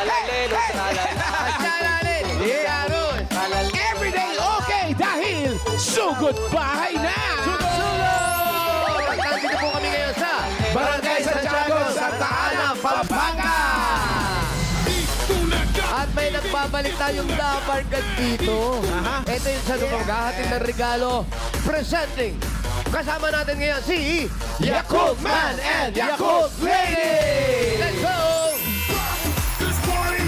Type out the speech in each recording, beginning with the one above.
Tralalelo, tralala. Everyday okay dahil sugod bahay na! Nandito po kami ngayon sa Barangay Santiago, Santa Ana, Pampanga! At may nagbabalik tayong dabarkad dito. Ito yung sa maghahatid ng regalo. Presenting. Kasama natin ngayon si Yakult Man and Yakult Lady! Let's go! This party,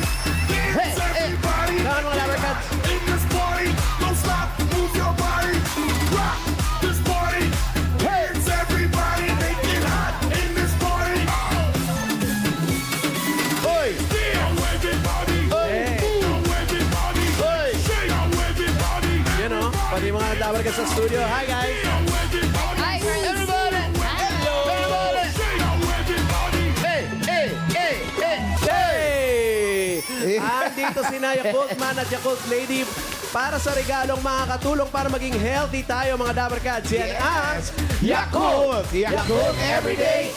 dance everybody. Lahat mga dabarkads. In this party, don't stop, move your body. Rock this party, dance everybody. Make it hot in this party. Hoy! Down everybody, down everybody, shake down everybody. Yan o, pati mga dabarkads sa studio. Hi guys! Down everybody, Hi, everybody! Hello! Everybody! shake down everybody. Hey! Hey! Hey! Hey! Hey! Andito si Yakult Man at Yakult Lady para sa regalong makakatulong para maging healthy tayo mga dabarkads. Yan ang Yakult! Yakult everyday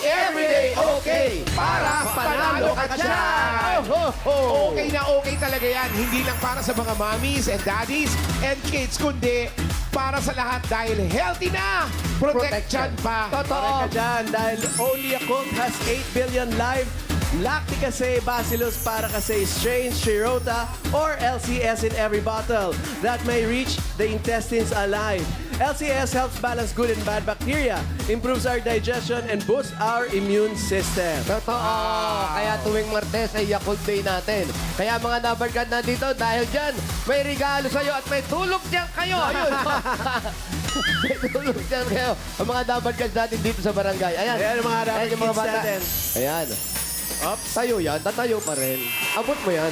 okay! Para panalo ka dyan! Okay na okay talaga yan. Hindi lang para sa mga mommies and daddies and kids, kundi para sa lahat dahil healthy na! Protection pa! Correct ka dyan dahil only Yakult has 8 billion live Lacticase, Bacillus, Paracase, strain, Shirota, or LCS in every bottle that may reach the intestines alive. LCS helps balance good and bad bacteria, improves our digestion, and boosts our immune system. Totoo. Kaya tuwing Martes ay Yakult Day natin. Kaya mga dabarkad na dito dahil dyan, may regalo sa'yo at may tulog dyan kayo. Ayun. May tulog dyan kayo. Ang mga dabarkad natin dito sa barangay. Ayan. Ayan ang mga Ayan yung mga dabarkads bata. natin. Ayan. Oops. Tayo yan. Tatayo pa rin. Abot mo yan.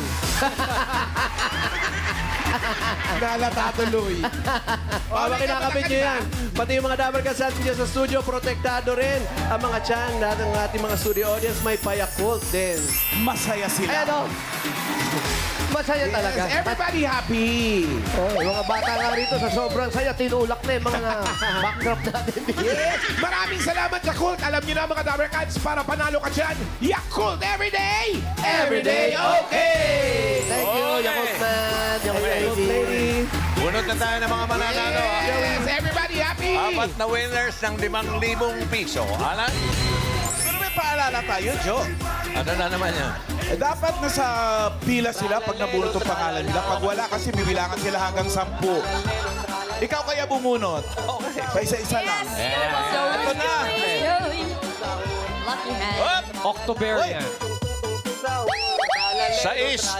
Nalata tuloy. Baka kinakabit nyo yan. Pati yung mga dabarkads natin dyan sa studio, protektado rin. Ang mga tiyan natin ng ating mga studio audience, may pa-Yakult din. Masaya sila. Ayan o. Masaya talaga. Everybody happy! Oh, yung mga bata nga rito sa sobrang saya, tinulak na yung mga backdrop natin dito. Yes! Maraming salamat, Yakult! Alam niyo na mga Dabarkads, para panalo ka dyan, Yakult everyday! Everyday okay! Thank you, Yakult Man. Yakult Yakult Lady. Bunot na tayo ng mga mananalo. Yes! Everybody happy! Apat na winners ng 5,000 piso. Alan? Pero may paalala tayo, Joe. Ano na naman yan? Dapat nasa pila sila pag nabunot ang pangalan nila. Pag wala kasi bibilangan sila hanggang 10. Ikaw kaya bumunot. Okay. Pa isa-isa lang. Ito na. Lucky hand. Up! Octoberian. 6,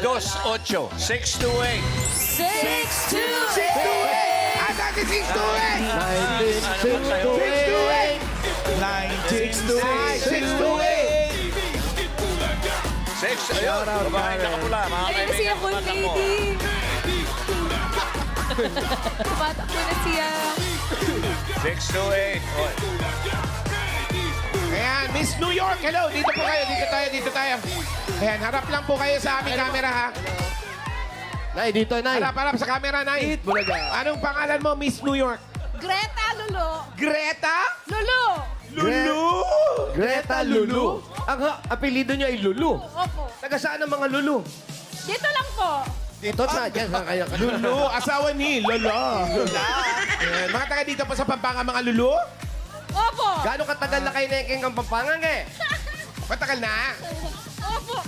2, 8. 6 to 8. 6, 2, 628! At natin 628! 6, ayun. Babae na kapula. Mga Ayun na siya, Full kaibigan mo. Lady. Tumatakbo na siya. 6 to 8. Oy. Ayan, Miss New York, hello! Dito po kayo, dito tayo. Ayan, harap lang po kayo sa aming camera, ha? Nay, dito, Nay. Harap sa camera, Nay. Anong pangalan mo, Miss New York? Greta Lulu. Greta? Lulu. Lulu! Greta Lulu. Ang apelido niya ay Lulu. Opo. Taga saan ang mga Lulu? Dito lang po. Dito na, dyan sa kaya. Lulu, asawa ni Lola. Ayan, mga taga dito po sa Pampanga, mga Lulu? Opo. Gano'ng katagal na kayo neking ang Pampangang eh? Matagal na. Opo.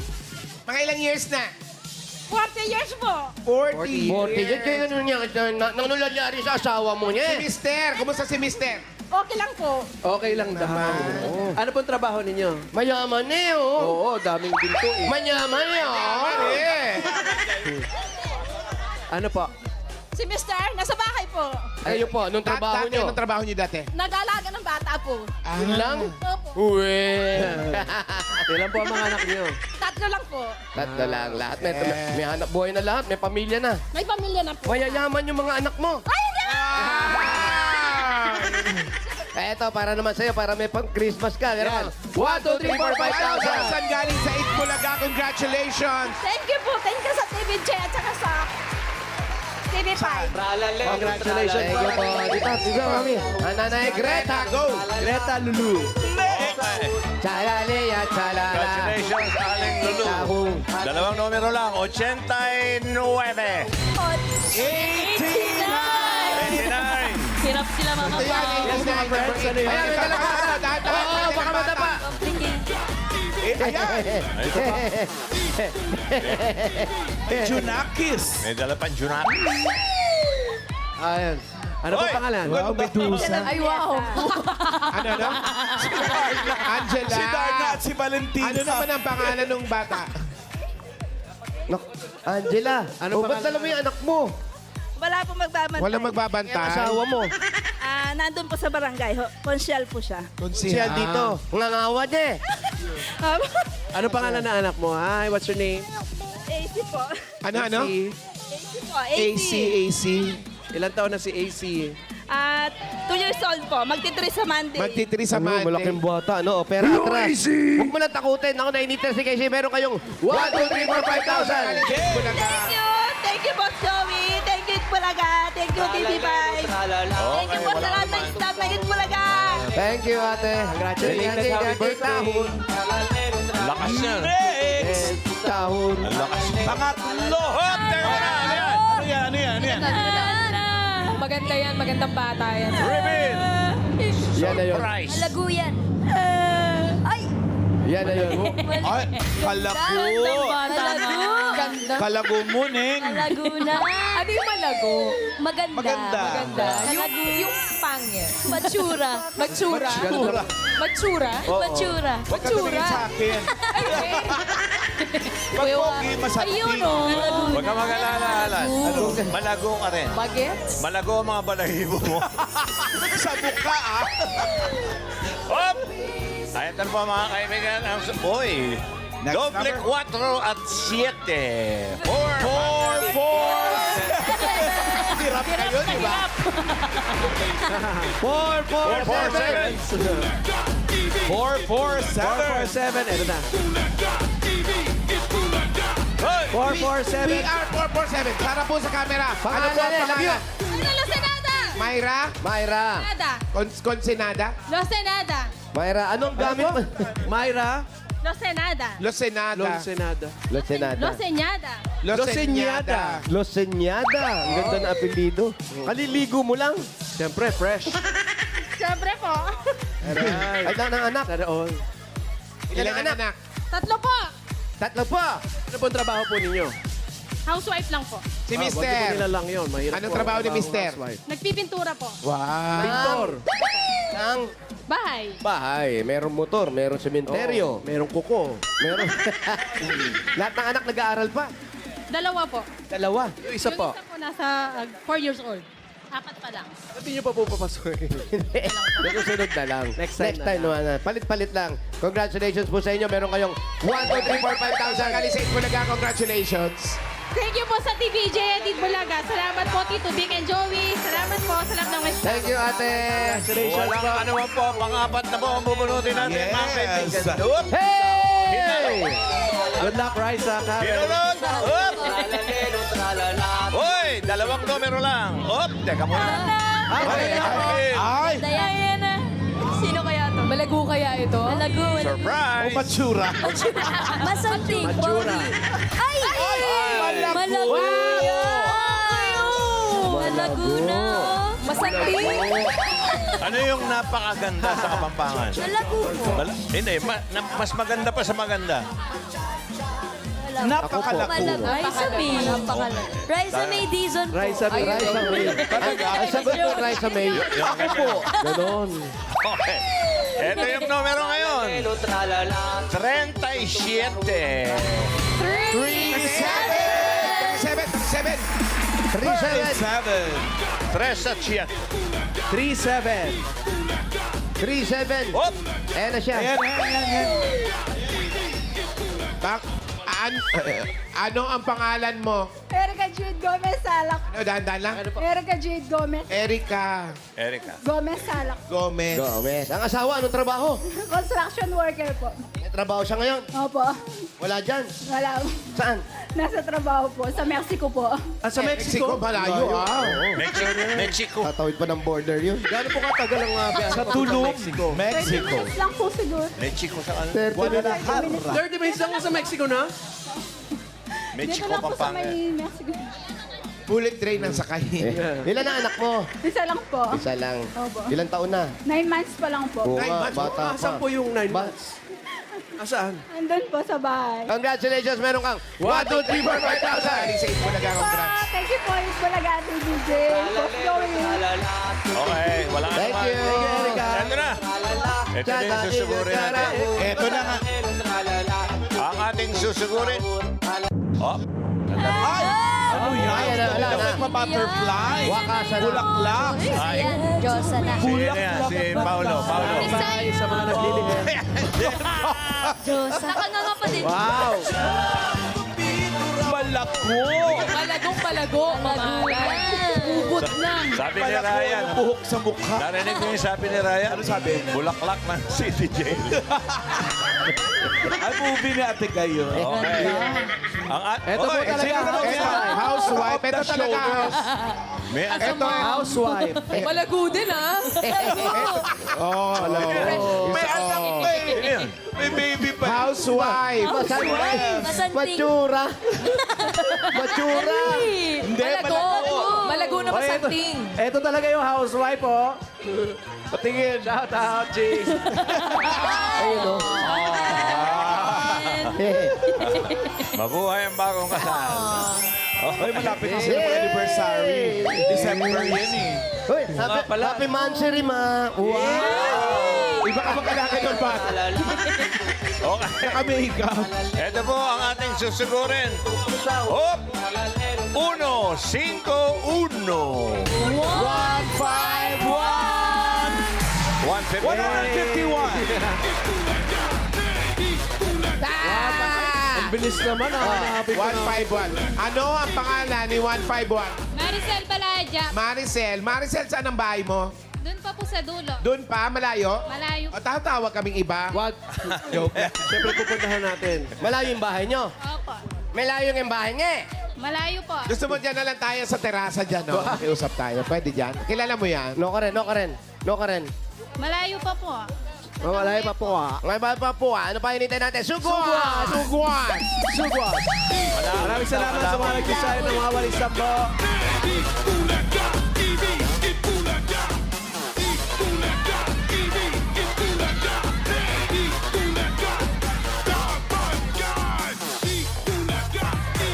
Mga ilang years na? 40 years po. 40 40. Yan kayo ano niya, nang nangyari sa asawa mo Si niya. Mister, kumusta si Mister? Okay lang po. Okay lang daw. Ano pong trabaho ninyo? Mayaman eh, oh. Oo, daming ginto eh. Mayaman eh, oh. Ano po? Si Mister, nasa bahay po. Ayun po, anong trabaho niyo? Anong trabaho niyo dati? Nag-alaga ng bata po. Yun lang? Opo. Uwe. Ilan po ang mga anak niyo? Tatlo lang po. Tatlo lang. Lahat may hanap buhay na lahat. May pamilya na. May pamilya na po. Mayayaman yung mga anak mo. Ay, hindi! Eto, para naman sa'yo, para may pang-Christmas ka. Ganun. 1, 2, 3, 4, 5,000. 5,000 galing sa Itbulaga. Congratulations! Thank you po. Thank you sa TVJ at saka sa TV5. Congratulations Thank you po. Dito, mami. Nanay Greta. Go! Greta Lulu. Chalale, chalala. Congratulations, Aling Lulu. Tahong. Dalawang numero lang, 89. 89. Hirap sila mga Ito yan, Yes, mga friends, ano yun? Ayan, may kalakasan. Oo, baka madapa. Junakis. May dala pang Junak. Ayan. Ano pa Hoy! pangalan? Wow, Medusa. Ay, wow. Ano? Angela. Si Darna at si Valentina. Ano naman ang pangalan ng bata? Nak- Angela, Ano ba't pangalan? dala mo yung anak mo? Wala po magbabantay. Walang Yung magbabantay. asawa mo. Nandun po sa barangay. Konsyal po siya. Siya dito. Nangawa niya eh. Ano pangalan na anak mo? Hi, what's your name? AC po. Ano? AC. AC po. AC. Ilan taon na si AC? At 2 years old po. Magti-3 sa Monday. Magtitiri sa Monday. Malaking buwata, no? Opera atras. Huwag mo lang takutin. Ako na-initer si Casey. Meron kayong 1, 2, 3, 4, 5,000. Thank you. Thank you, Boss Joey. Thank you, Bulaga. Thank you, TV5. Thank you po sa lahat ng staff ng Bulaga. Thank you, ate. Congratulations, happy birthday. Lakas niya. Next. Tahon. Ang lakas niya. Pangatlo. Hop! Teka muna. Ano yan? Maganda yan, magandang bata yan. Reveal! Yan na yun. Surprise! Malago yan. Ay! Yan na yun. Ay, kalago. Ganda. Kalago mo, Neng. Laguna. Ano yung malago? Maganda. Maganda. Maganda. Yung pangit. Matsura. Matsura. Matsura? Matsura. Huwag ka tumingin sa akin. Pag pogi, masakti. Ayun o. Huwag ka mag-alala, Alan. Malago ka rin. Bagets? Malago ang mga balahibo mo. Sa mukha, ah. Hop! Ayan po mga kaibigan. Uy! Next Doble number. 4 at 7. 4, 4. Hirap kayo, di ba? 4, 4, 7. 4, 4, 7. 447. Ito na. Hoy! 447. PR 447. Para po sa camera. Ano po Pangalan ang niya, pangalan? Losenada. Mayra? Mayra. Consenada? Losenada. Mayra, anong gamit mo? Myra. Losenada. Losenada. Lonsenada. Losenada. Losenyada. Losenyada. Losenyada. Ang ganda na apelido. Kaliligo mo lang. Siyempre, fresh. Siyempre po. Ay, lang ng anak. Sana all. Ilan ang anak? 3 po. 3 pa. Ano po ang trabaho po ninyo? Housewife lang po. Si Wag niyo po Mister. nila lang yun. Mahirap Anong po. trabaho ni Mister? housewife. Nagpipintura po. Wow. Pintor. Ang Bahay. bahay. Merong motor, merong sementeryo. Merong kuko. Meron. Lahat ng anak nag-aaral pa. 2 po. Dalawa. Yung isa po. Yung isa po nasa 4 years old. 4 pa lang. Ba't di nyo pa po papasukin? Susunod na lang. Next time na naman. Palit-palit lang. Congratulations po sa inyo. Meron kayong 1, 2, 3, 4, 5,000. Kalisay Bulaga, congratulations. Thank you po sa TVJ Edith Bulaga. Salamat po, Tito Vic and Joey. Salamat po sa lahat ng may staff. Thank you, ate. Congratulations po. Walang ano man po, pang-apat na po ang bubunutin natin, Yes. mga kaibigan. Hop! Hey! Good luck, Raisa. Karen. Pinulot! Hop! Hoy! 2 numero lang. Hop! Teka muna. Ay! Diana. Sino kaya to? Malago kaya ito? Malago. Surprise! Matsura. Masanting. Matsura. Ay! Malago. Malaguna. Masanti? Ano yung napakaganda sa Kapampangan? Malago po. Hindi, mas maganda pa sa maganda. Napakalako. Raisa May. Raisa May Dizon po. Raisa. Raisa May. Ang sagot ko, Raisa May. Ako po. Ganon. Okay. Ito yung numero ngayon. 37. 37. 37. 3 at 7. 3-7. 37. Hop! Ayan na siya. Ayan. Ano ang pangalan mo? Erica Jade Gomez Salak. Ano, dahan-dahan lang? Erica Jade Gomez. Erika Erika. Gomez Salak. Gomez. Gomez. Ang asawa, anong trabaho? Construction worker po. May trabaho siya ngayon. Opo. Wala dyan. Wala. Saan? Nasa trabaho po, sa Mexico po. Sa Mexico, Mexico? malayo. Mexico. Tatawid pa ng border yun. Gano'n po katagal ang biyahe Sa papunta Tulum, Mexico? 20 Mexico. minutes lang po siguro. Mexico sa ano? 30 minutes lang sa Mexico na? Dito Mexico, lang po sa Pampanga. may Mexico. Bullet train ang sakay. Ilan na anak mo? Isa lang po. Isa lang. Opo. Ilang taon na? 9 months pa lang po. Oo 9 nga, months? bata pa. Asan po yung 9 Ba- months? Asaan? Andun po sa bahay. Congratulations, meron kang 1, 2, 3, 4, 5,000. Alisa Itbulaga, congrats. Thank you po, Itbulaga, Ate DJ. Boss Joey. Okay, wala ka Thank naman. you. Ito na. Ito na yung susugurin natin. Eto na nga. Ang ating susugurin. Oh. Ano yan? Ayan na, wala na. Butterfly. Wakasan na. Bulaklak. Ay, Diyosa na. si, ano yan, si Paolo. Paolo. Bye sa mga naglilihi. Diyosa. Nakanganga pa din. Wow! Malako. Malagong palago. Mamalan. Ubod na. Sabi ni Ryan. Buhok sa mukha. Narinig mo yung sabi ni Ryan? Ano sabi? Bulaklak ng City Jail. Ay, movie ni Ate Gayo. Okay. Ito po talaga, Housewife. Ito talaga. May Ito. housewife. Malago din, ah. Oh, May anak pa eh. May baby pa. Housewife. Matsura. Matsura. Hindi, Malago. Malago na Oy, ito, masanting. ito talaga yung housewife, oh. Patingin. Shout out, Jace. Ayun o. Mabuhay ang bagong kasal. Ay, malapit na sila mag-anniversary. December yan eh. Uy, happy mansary, ma. Wow. Iba ka magkalaki doon, Pat. Okay. Naka-makeup. Ito po ang ating susugurin. Hop! 1, 5, 1. 151. Ang bilis naman, hanapin ko na. 151. Ano ang pangalan ni 151? Maricel Palaja. Maricel. Maricel, saan ang bahay mo? Doon pa po sa dulo. Doon pa, malayo? Malayo. O, tatawag kaming iba. Wag. Joke. Siyempre pupuntahan natin. Malayo yung bahay nyo. Opo. Malayo yung bahay nga. Malayo po. Gusto mo dyan na lang tayo sa terasa dyan, no? Makiusap tayo. Pwede dyan. Kilala mo yan? No ka rin, no ka rin. No ka rin. Malayo pa po. Mawalay pa po, ah. Ngayon pa po, ano pa hinintay natin? Sugwan! Sugwan! Sugwat. Maraming salamat sa mga nag-design ng mga walis sambo. Itbulaga TV. Itbulaga. Itbulaga TV. Itbulaga. Itbulaga. Dabagan. Itbulaga.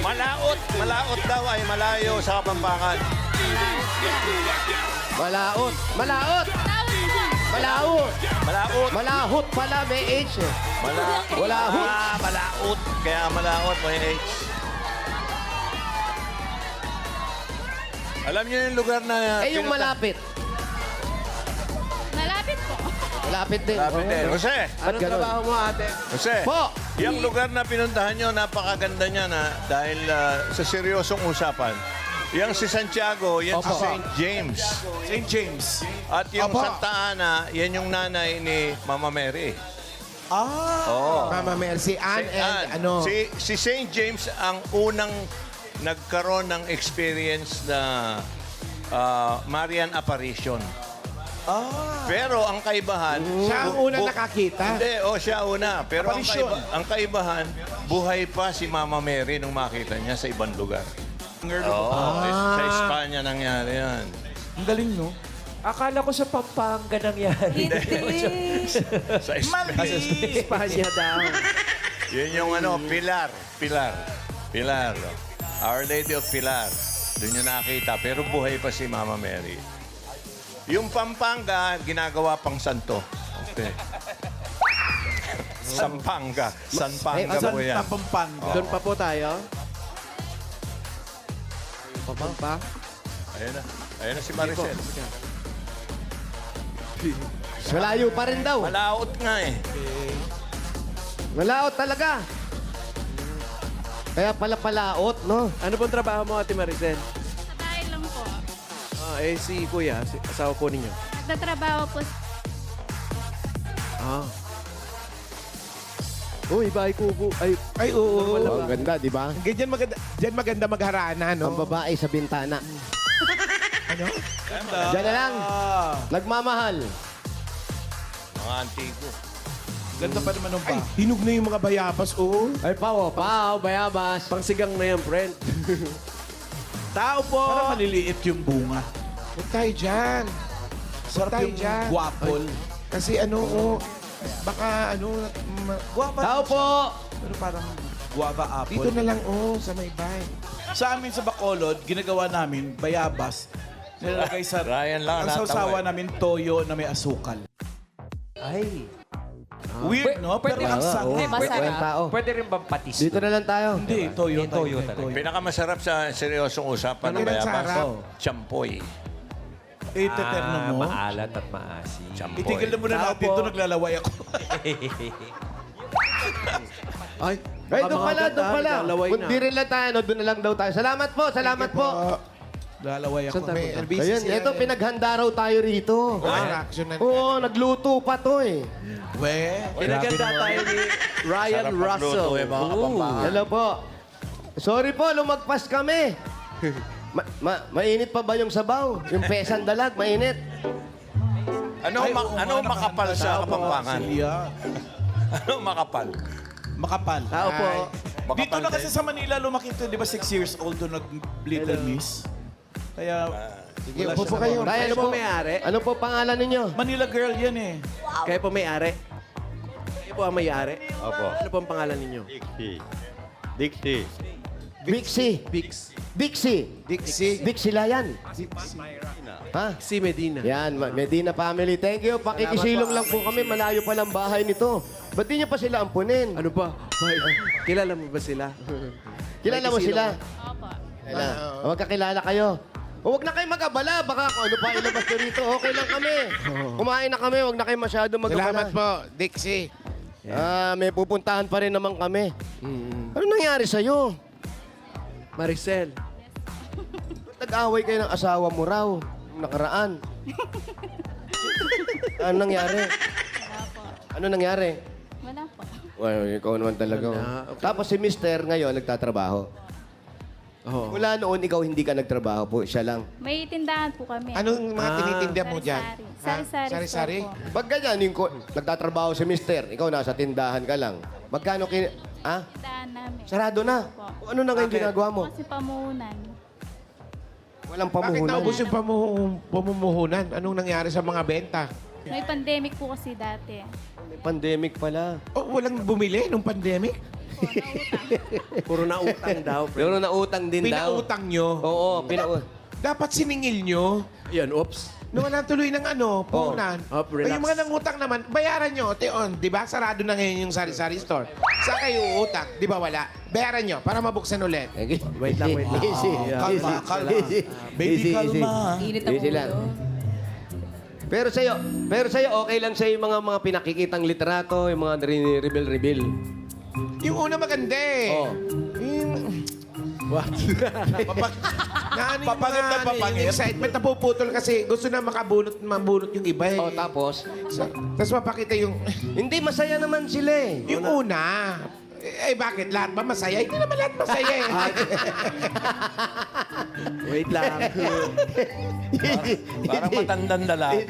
Malaot. Malaot daw ay malayo sa Kapampangan. Malaot! Malaot! Malaot! Malaot. Malahot pala, may H eh. Malahot. Ah, malaot. Kaya malaot, may H. Alam niyo yung lugar na... Eh, yung malapit. Malapit po. Malapit din. Malapit din. Jose, Anong ganun? trabaho mo, ate? Jose. Po! Yung lugar na pinuntahan nyo, napakaganda niya na dahil sa seryosong usapan. Yang si Santiago, yan si Opo. St. James. St. James. At yung Opo. Santa Ana, yan yung nanay ni Mama Mary. Ah. Oo. Mama Mercy, Ann Si and Ann. ano? Si St. James ang unang nagkaroon ng experience na Marian apparition. Pero ang kaibahan... Siya ang unang nakakita. Hindi, siya una. Pero ang kaibahan, buhay pa si Mama Mary nung makita niya sa ibang lugar. Sa Espanya nangyari yan. Ang galing, no? Akala ko sa Pampanga nangyari. Sa Espanya. Espanya daw. Yun yung Pilar. Our Lady of Pilar. Doon yung nakita. Pero buhay pa si Mama Mary. Yung Pampanga, ginagawa pang santo. Okay. Sampanga. Sanpanga po yan. Pampanga. Doon pa po tayo. Pampa. Ayun na si Maricel. Malayo pa rin daw. Malaot nga eh. Malaot talaga. Kaya pala palaot, no? Ano pong trabaho mo, Ate Maricel? Sa bahay lang po. Si Kuya, asawa po ninyo. Nagtatrabaho po. Uy, bahay kubo. Ay, oo. Ang ganda, di ba? Ganyan maganda, diyan maganda magharana, no? Ang babae sa bintana. Ano? Diyan na lang. Nagmamahal. Mga antigo. Ganda pa naman ng Ay, ba? hinog na yung mga bayabas, oo. Ay, pao, bayabas. Pangsigang na yan, friend. Tao po! Parang maliliit yung bunga. Huwag tayo dyan. Sarap tayo yung dyan. guwapol. Kasi ano, oh, baka ano, Guwapa. Tao po. Pero parang guava apple. dito na lang, oh, sa may bay. Sa amin sa Bacolod, ginagawa namin bayabas. Nilalagay sa... Ryan lang Ang natawa sausawa eh. namin, toyo na may asukal. Ay. Weird, no? Pero ang sarap. Walang tao. Pwede rin bang patis? Dito na lang tayo. Hindi, toyo. Yung toyo talaga. Pinakamasarap sa seryosong usapan ng Ano yung bayabas, sarap? champoy. Iteterno mo. Maalat at maasim. Champoy. Itigil na muna Tao natin po. ito, naglalaway ako. Ay, Ay, doon pala, doon pala. Lalaway Kung na. di rin lang tayo, no, doon na lang daw tayo. Salamat po, salamat po. Lalaway ako. May LBC Ayun, ito, pinaghanda raw tayo rito. Reaction na. Oo, nagluto pa to eh. We. Pinaganda tayo ni Ryan Sarap Russell. magluto eh, mga kapampangan. Hello po. Sorry po, lumagpas kami. Mainit pa ba yung sabaw? Yung pesang dalag, mainit. Ano makapal sa Kapampangan? Silya. Ano makapal? Makapal. Tao po. Makapal Dito na kasi din. sa Manila lumaki ito, di ba 6 years old doon nag-Little Miss? Kaya Sige, wala upo siya po sa kayo. bawah. Tay, ano po po, may-ari? ano po pangalan ninyo? Manila girl yan eh. Kayo po may-ari. Kayo po ang may-ari. Opo. Ano po ang pangalan ninyo? Dixie. Bixie. Bix. Dixie. Dixie. Dixie Layan. Ha? Si Medina. Yan, Medina family. Thank you. Pakikisilong lang po kami. Malayo pa lang bahay nito. Ba't di niyo pa sila ampunin? Ano ba? Kilala mo ba sila? Kilala mo sila? Opo. Magkakilala kayo. Huwag na kayo mag-abala. Baka kung ano pa ilabas nyo rito. Okay lang kami. Kumain na kami. Huwag na kayo masyado mag-abala. Salamat po, Dixie. May pupuntahan pa rin naman kami. Ano nangyari sa'yo? Maricel. Nag-away kayo ng asawa mo raw. Nung nakaraan. Ano nangyari? Wala po. Ano nangyari? Wala po. Well, ikaw naman talaga. Okay. Tapos si Mister ngayon nagtatrabaho. Oh. Mula noon ikaw hindi ka nagtrabaho po, siya lang. May tindahan po kami. Anong mga tinitinda mo dyan? Sari-sari. Sari-sari? store po. Pag ganyan, nagtatrabaho si Mister, ikaw nasa tindahan ka lang. Magkano Tindahan namin. Sarado na. Opo. Ano na ngayon ginagawa mo? Kasi pamuhunan. Walang Bakit pamuhunan. naubos yung pamumuhunan? Anong nangyari sa mga benta? May pandemic po kasi dati. May pandemic pala. Oh, walang bumili nung pandemic? Puro na utang daw. Pero nautang din daw. Pinautang nyo? Oo, Dapat siningil nyo? Yan, oops. Nung walang tuloy ng punan. Oh, O relax. yung mga nangutang naman, bayaran nyo. Teon, di ba? Sarado na ngayon yung sari-sari store. Saan kayo uutang? Di ba wala? Bayaran nyo para mabuksan ulit. Wait lang, wait lang. Easy. Kalma, kalma. Baby, Easy, kalma. Easy lang. Pero sa'yo, okay lang sa'yo yung mga pinakikitang litrato, yung mga reveal. Yung una maganda eh. Oh. Yung... What? Papangit na papangit. Yung excitement napuputol kasi gusto na mabunot yung iba eh. Oh, tapos? Tapos mapakita yung... Hindi, masaya naman sila eh. Yung una. Eh bakit? Lahat ba masaya? Hindi naman lahat masaya eh. Wait lang. Parang matandang lalaki.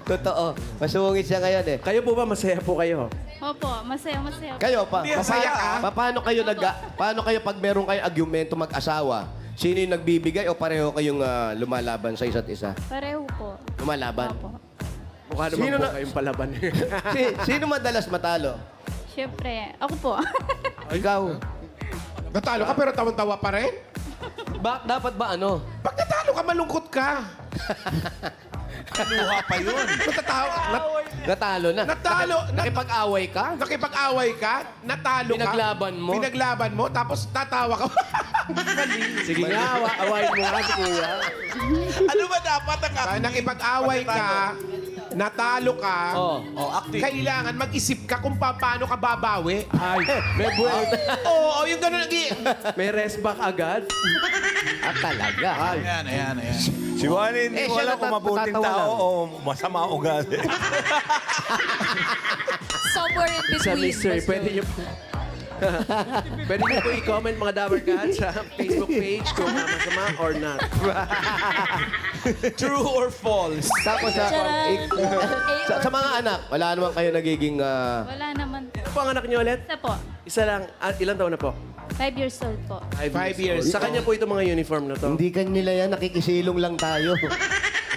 Totoo. Masungit siya ngayon eh. Kayo po ba masaya po kayo? Opo, masaya. Kayo pa. Masaya ka? Paano kayo pag meron kayo argumento mag-asawa? Sino yung nagbibigay o pareho kayong lumalaban sa isa't isa? Pareho po. Lumalaban? Opo. Mukha naman Sino po na- kayong palaban. Sino madalas matalo? Siyempre, ako po. Ikaw. Natalo ka pero tawan-tawa pa rin? Dapat ba ano? Pag natalo ka, malungkot ka. Luha pa yun. Natalo na. Natalo. Nakipag-away ka? Nakipag-away ka, natalo ka. Pinaglaban mo? Pinaglaban mo, tapos tatawa ka. Sige nga, awayin mo nga si Kuya. Ano ba dapat ang Nakipag-away ka, natalo ka, kailangan mag-isip ka kung paano ka babawi. Ay, may buwet. Oo, yung gano'n. May rest back agad. Talaga. Ayan. Si Wally, hindi Eh, ko siya alam kung nata- mabuting natatawa tao lang. o masama ugali. Somewhere in Sa between. mystery, pwede niyo po. Pwede niyo po i-comment mga Dabber Cats sa Facebook page kung masama or not. True or false? Tapos sa mga anak, wala naman kayo nagiging... Wala naman po. Ano po ang anak niyo ulit? Isa po. Isa lang. Ilan taon na po? 5 years old po. 5 years. Sa kanya po itong mga uniform na to. Hindi kanila yan, nakikisilong lang tayo.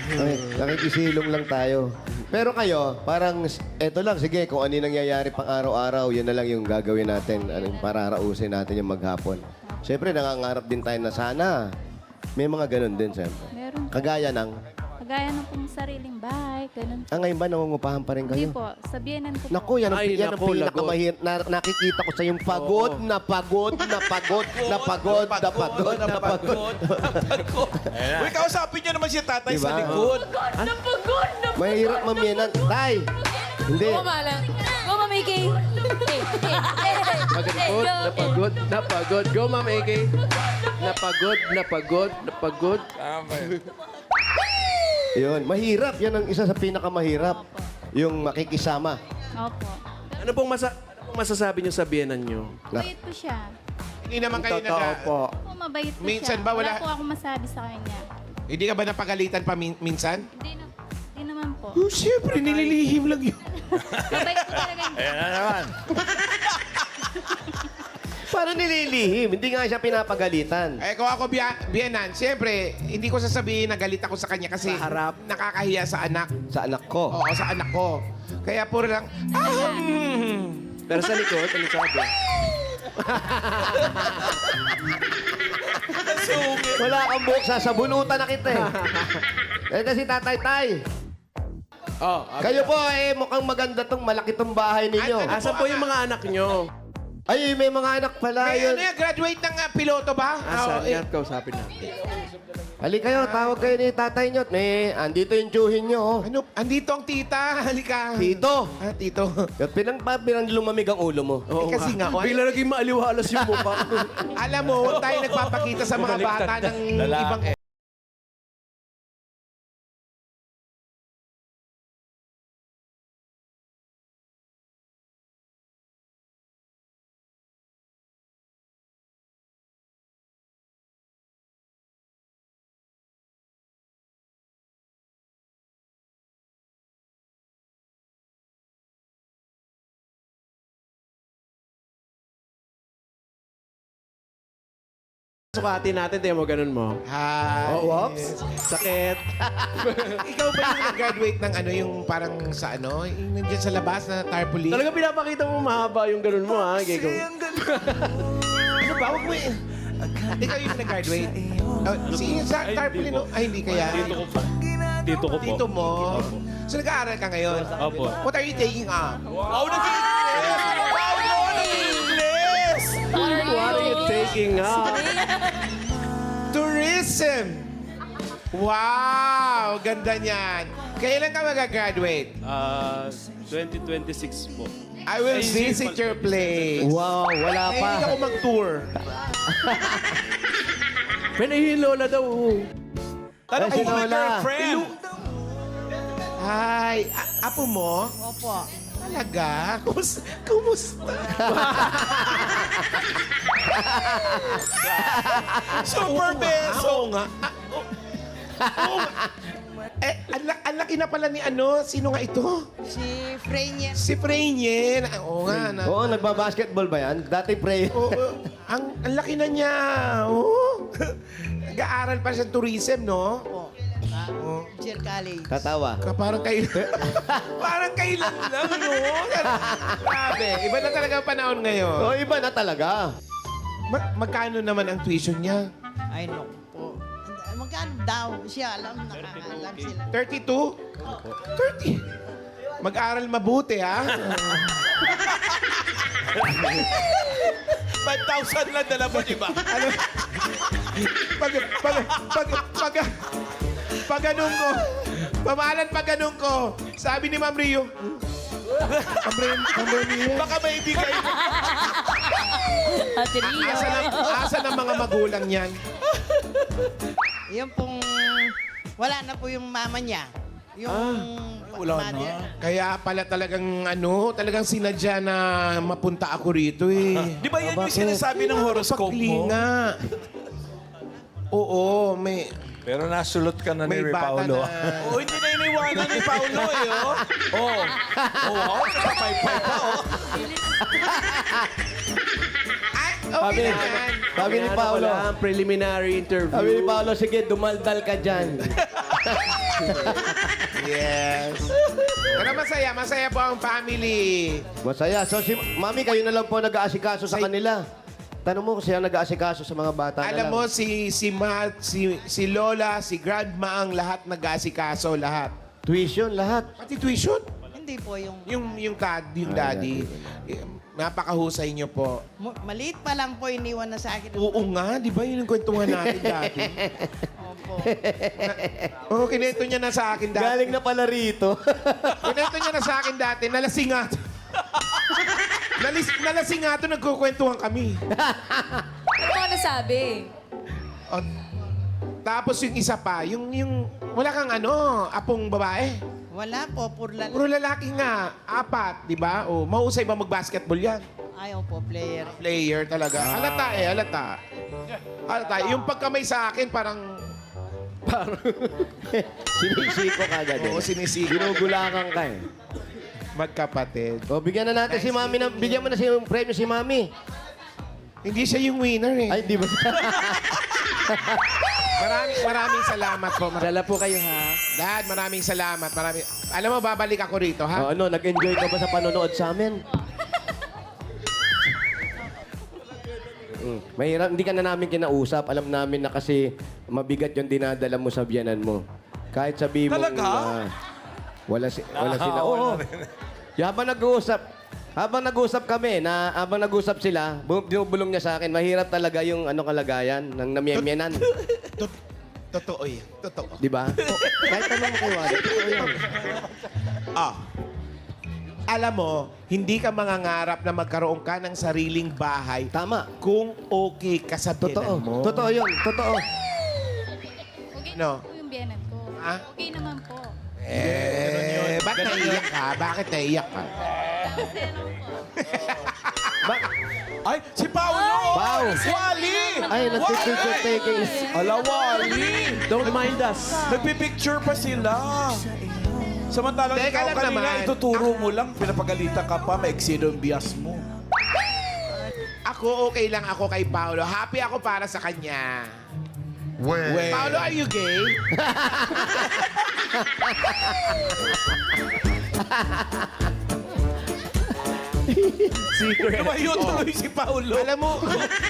Okay, nakikisilong lang tayo. Pero kayo, parang, eto lang, sige, kung ano yung nangyayari pang araw-araw, yun na lang yung gagawin natin, pararausin natin yung maghapon. Siyempre, nangangarap din tayo na sana. May mga ganun din, siyempre. Meron po. Kagaya ng, Kagaya ng pong sariling bahay. Ganun. ngayon ba nangungupahan pa rin Hindi kayo? po. Sabihanan ko Naku, po. yan ang, Ay, yan ang naku, pinakamahir. Nakikita ko sa yung pagod, na pagod, na pagod, na pagod, na pagod, na pagod. Uy, kausapin niyo naman si tatay Diba? sa likod. Napagod! Mahirap mamienan. Tay! Hindi. Kumalang. Go, Mami Kay. Napagod. Go, Ma'am AK. Napagod. Yun, mahirap. Yan ang isa sa pinakamahirap. Yung makikisama. Opo. Ano pong masasabi niyo sa biyenan niyo? Mabait po siya. Hindi naman kayo Totoo po. Po, mabait po Minsan siya. ba wala- Wala po akong masabi sa kanya. Hindi ka ba napagalitan pa minsan? Hindi naman po. Oh, siyempre, nililihim lang yun. Mabait po talaga. Ayan na naman. Parang nililihim. Hindi nga siya pinapagalitan. Eh, kung ako biyanan, siyempre, hindi ko sasabihin na galit ako sa kanya kasi Sa harap. nakakahiya sa anak. Sa anak ko. Oo, sa anak ko. Kaya puro lang, Pero sa likod, ano sabi? Wala kang buhok, sasabunutan na kita eh. Kasi tatay, tay. Kayo po mukhang maganda tong malaki tong bahay ninyo. Asan po yung mga anak niyo? Ay, may mga anak pala may yun. ano yan, graduate ng piloto ba? Asan? Oo, Yan, kausapin natin. Halika kayo, tawag kayo ni tatay nyo. Andito yung tsuhin nyo. Oh. Ano, andito ang tita. Halika. Tito. Tito. At pinang lumamig ang ulo mo. Eh, kasi nga, Bigla naging maaliwalas yung mukha. alam mo, huwag tayo nagpapakita sa mga bata ng ibang... Sukatin natin, tayo mo ganun mo. Hi. Oh, whoops. Sakit. Ikaw ba yung nag-graduate ng ano, yung parang sa ano, yung nandiyan sa labas na tarpaulin? Talaga pinapakita mo mahaba yung ganun mo, ha? Gego. Ano ba? Huwag mo Ikaw yung nag-graduate. Si sa tarpaulin, no? Ay, hindi kaya. Dito ko po. Dito mo. So, nag-aaral ka ngayon? Opo. What are you taking up? Wow, nag-English! Wow, nag-English! What are you taking up? Tourism! Wow! Ganda niyan. Kailan ka mag-graduate? 2026 po. I will visit your place. Wow, wala pa. Mahilig ako mag-tour. May nahihin lola daw. Tanong Ay, si mo kung may Lola. girlfriend. Hi. Apo mo? Opo. Talaga? Kumusta? Super beso. Oo nga. Oo nga. Ang laki na pala ni ano. Sino nga ito? Si Freya. Si Freynien. Oo nga. Oo, nagbabasketball ba yan? Dati pray. Oo, ang laki na niya. Oo. Nag-aaral pa siya tourism, no? Sir College. Katawa. Parang kailan. Parang kailan lang, no? Grabe. Iba na talaga ang panahon ngayon. Oh, iba na talaga. Magkano naman ang tuition niya? Ay, no po. Magkano daw siya? Alam, nakakaalam sila. 32? 30. Mag-aral mabuti, ha? 5,000 lang dala mo, di ba? Ano? Pag ganun ko, Mamahalan pa ganun ko. Sabi ni Ma'am Rio, Baka may hindi kayo. Ate Rio. asa ng mga magulang yan? Yung pong, wala na po yung mama niya. Yung wala mother. na. Kaya pala talagang sinadya na mapunta ako rito eh. Di ba yan yung sinasabi ng horoscope mo? Paklinga. Oo, may... Pero nasulot ka na ni May bata Paulo. na... Oo, hindi na iniwanan ni Paulo eh, oh. Oo. Oo, nakapaypay pa, oh. Ay, okay na yan. Sabi ni Paolo. Preliminary interview. Sabi ni Paolo, sige, dumaldal ka dyan. Yes. Pero masaya po ang family. Masaya. So, si Mami, kayo na lang po nag-aasikaso sa kanila. Tanong mo kung siya nag-aasikaso sa mga bata na Alam lang. mo, si Lola, si Grandma ang lahat nag-asikaso, lahat. Tuition, lahat. Pati tuition. Hindi po yung, Yung daddy. Napakahusay niyo po. maliit pa lang po iniwan na sa akin. Oo nga, di ba yun ang kwentuhan natin dati? Opo. Oo, kinento niya na sa akin dati. Galing na pala rito. Kinento niya na sa akin dati, nalasing nga. Nalasing nga ito, nagkukwentuhan kami. Ano ka nasabi? O, tapos yung isa pa, yung wala kang apong babae. Wala po, Puro lalaki nga, 4, di ba? O, mahusay ba mag-basketball yan? ayaw po, player. Player talaga. Halata. Yung pagkamay sa akin, parang... Sinisiko ka agad. Oo, sinisigo. Ginugulakan ka eh. Magkapatid. O, bigyan na natin si Mami. Bigyan mo na si premyo si Mami. Hindi siya yung winner eh. Ay, di ba? Maraming salamat po. Dala po kayo, ha? Dad, maraming salamat. Alam mo, babalik ako rito, ha? O, ano, nag-enjoy ka ba sa panonood sa amin? Mahirap, hindi ka na namin kinausap. Alam namin na kasi mabigat yung dinadala mo sa biyanan mo. Kahit sabihin mo Talaga? wala sila. Oo. Yung habang nag-uusap kami, habang nag-uusap sila, binubulong niya sa akin, mahirap talaga yung kalagayan ng namiyemyenan. Totoo yan. Totoo. Di ba? Kahit tanong mo kayo, totoo yan. Alam mo, hindi ka mangangarap na magkaroon ka ng sariling bahay Tama. kung okay ka sa Totoo. biyanan mo. Totoo yun. Totoo. Okay No. naman po yung biyanan ko. Ha? Okay naman po. Ba't naiyak ka? Bakit naiyak ka? Kasi ano po. Ay, si Paulo! Pau! Wally! Ay, nagpipicture taking. Ala, Wally! Don't mind us. Nagpipicture pa sila. Samantalang Teka ikaw lang kanina, naman. ituturo mo lang, pinapagalitan ka pa, maiksi yung bias mo. Ako, okay lang ako kay Paolo. Happy ako para sa kanya. Paolo, are you gay? Secret. Lumayo tuloy si Paulo. Alam mo,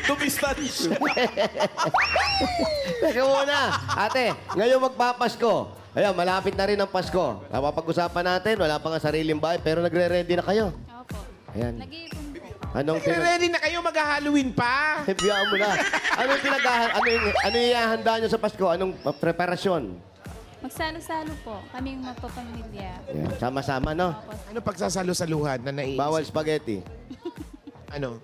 Tumistansya. Teka muna. Ate, ngayon magpapasko. Ayan, malapit na rin ang Pasko. Pag-usapan natin, wala pa nga sariling bahay, pero nagre-ready na kayo. Opo. Ayan. Nag-iipon po. Anong ready na kayo mag-Halloween pa? Biyaan mo na. Anong ano yung ihahanda nyo sa Pasko? Anong preparasyon? Magsalo-salo po. Kaming magpapamilya. Ayan. Sama-sama, no? Opo. Ano pagsasalo-saluhan na naiisip? Bawal spaghetti. Ano?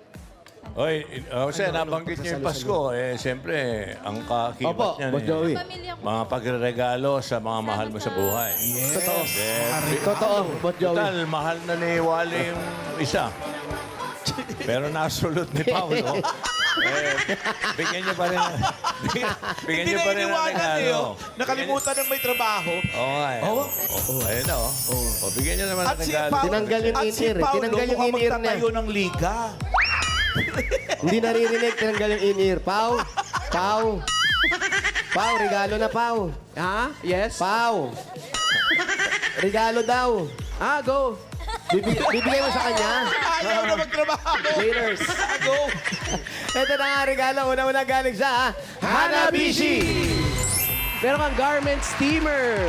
Oy, Jose, nabanggit niyo yung Pasko. Siyempre, ang kakibat Opo, niyan. Boss Joey. Pamilya ko. Mga pagregalo sa mga mahal mo sa buhay. Totoo. Eh, Totoo, Boss Joey. Total, mahal na ni Wally yung isa. Pero nasulot ni Paulo. Bigyan niyo pa rin. Bigyan Hindi niyo na pa rin ng iniwanan eh, regalo. oh. Nakalimutan ng may trabaho. Oo nga eh. Ayun na, oh. Bigyan niyo naman At ng si regalo. Paulo, Tinanggal yung at si in-ear eh. Paulo Tinanggal yung mukhang in-ear niya. magtatayo ng liga. Hindi naririnig, tinanggal yung in-ear. Pau! Pau! Pau, regalo na, Pau. Ha? Yes? Pau! Regalo daw. Go. Bibigay mo sa kanya. Ayaw na magtrabaho. Waiters. Go. Ito na nga regalo. Una-una galing sa Hanabishi! Meron kang garment steamer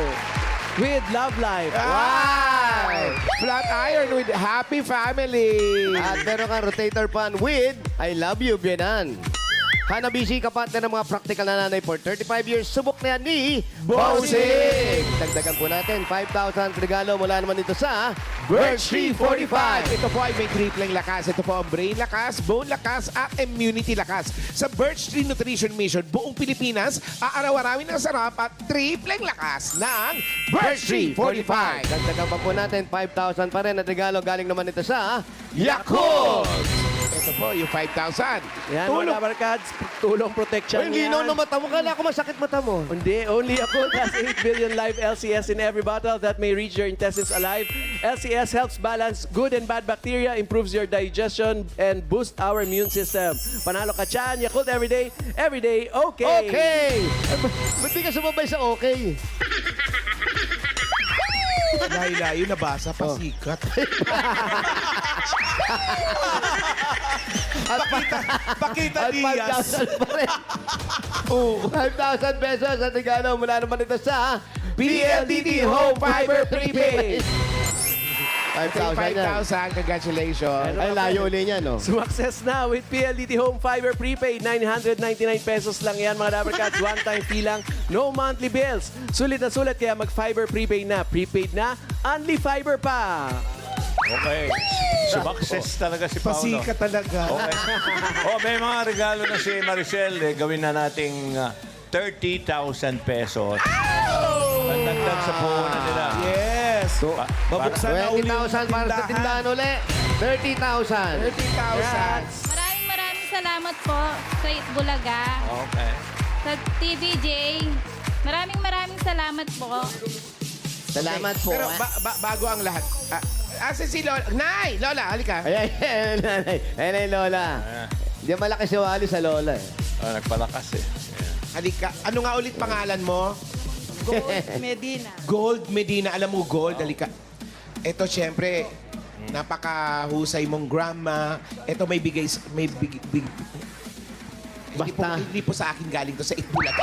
with Love Life. Wow! Flat iron with happy family. At meron kang rotator fan with I Love You, Bienan. Hanabishi, kapatid ng mga practical na nanay for 35 years. Subok na yan ni Bossing! Dagdagan po natin, 5,000 regalo mula naman dito sa Birch Tree 45. Ito po ay may tripleng lakas. Ito po ang brain lakas, bone lakas, at immunity lakas. Sa Birch Tree Nutrition Mission, buong Pilipinas, aaraw-arawin ng sarap at tripleng lakas ng Birch Tree 45. Dagdagan pa po natin, 5,000 pa rin at regalo galing naman ito sa Yakult! Ito po, yung 5,000. Yan, Tulong. mga Dabarkads, tulong protection Hindi yan. na mata mo. Kala ko masakit mata mo. Hindi, only Yakult has 8 billion live LCS in every bottle that may reach your intestines alive. LCS helps balance good and bad bacteria, improves your digestion, and boosts our immune system. Panalo ka dyan, Yakult everyday, okay. Okay! Ba't di ka sumabay sa okay? Layo-layo nabasa, pasikat. Pakita At Diaz. 5,000 pa rin. 5,000 pesos at regalo mula naman ito sa PLDT Home Fiber Prepaid. 5,000 yan. 5,000, congratulations. Ay, layo ulit niya, no? Success na with PLDT Home Fiber Prepaid. 999 pesos lang yan, mga Dabarkads. One-time fee lang. No monthly bills. Sulit na sulit, kaya mag-Fiber Prepaid na. Prepaid na, only fiber pa. Okay. Success talaga si Paolo. Pasikat talaga. Okay. May mga regalo na si Maricel. Gawin na nating 30,000 pesos. Pagdagdag sa puhunan nila. Yes. Mabuksan na uli yung 20,000 para sa tindahan uli. 30,000. 30,000. Maraming salamat po sa Itbulaga, Okay. sa TVJ. Maraming salamat po. Salamat po. Pero bago ang lahat. Asa si Lola? Nay! Lola, halika. Ay, ay, Lola. Hindi malaki si Wally sa Lola. Nagpalakas eh. Halika. Ano nga ulit pangalan mo? Gold Medina. Gold Medina. Alam mo, Gold, halika. Ito, syempre, napakahusay mong grandma. Ito may bigay... Basta. Hindi po sa akin galing to sa Itbulaga.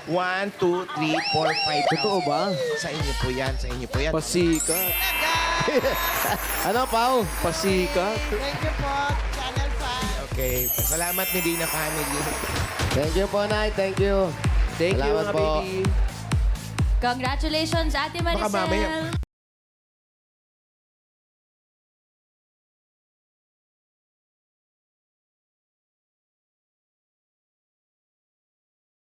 1, 2, 3, 4, 5. Totoo ba? Sa inyo po yan. Sa inyo po yan. Pasikat. Ano, Pao? Pasikat. Thank you po, Channel 5. Okay. Salamat, Medina family. Thank you po, Nay. Thank you. Thank you, Salamat mga po. baby. Congratulations, Ate Maricel. Baka mamaya,